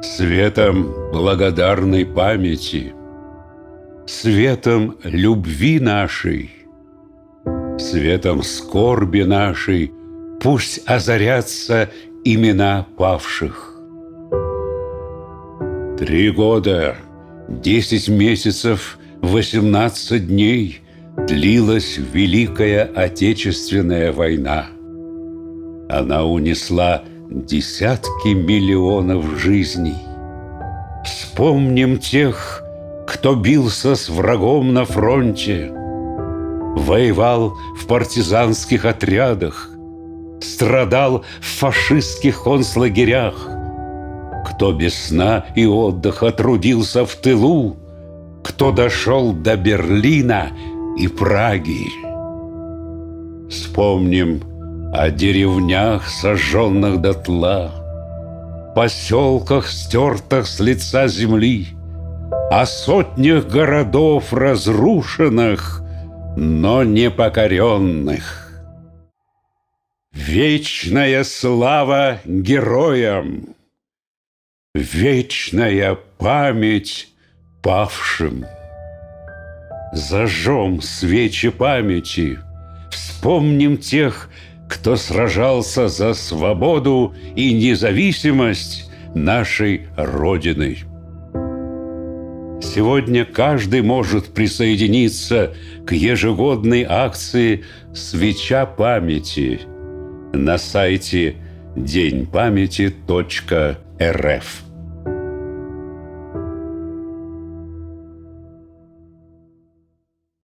Светом благодарной памяти, светом любви нашей, светом скорби нашей пусть озарятся имена павших. 3 года, 10 месяцев, 18 дней длилась Великая Отечественная война. Она унесла десятки миллионов жизней. Вспомним тех, кто бился с врагом на фронте, воевал в партизанских отрядах, страдал в фашистских концлагерях, кто без сна и отдыха трудился в тылу, кто дошел до Берлина и Праги. Вспомним о деревнях, сожженных дотла, поселках, стертых с лица земли, о сотнях городов, разрушенных, но не покоренных. Вечная слава героям, вечная память павшим. Зажжем свечи памяти, вспомним тех, кто сражался за свободу и независимость нашей Родины. Сегодня каждый может присоединиться к ежегодной акции «Свеча памяти» на сайте деньпамяти.рф.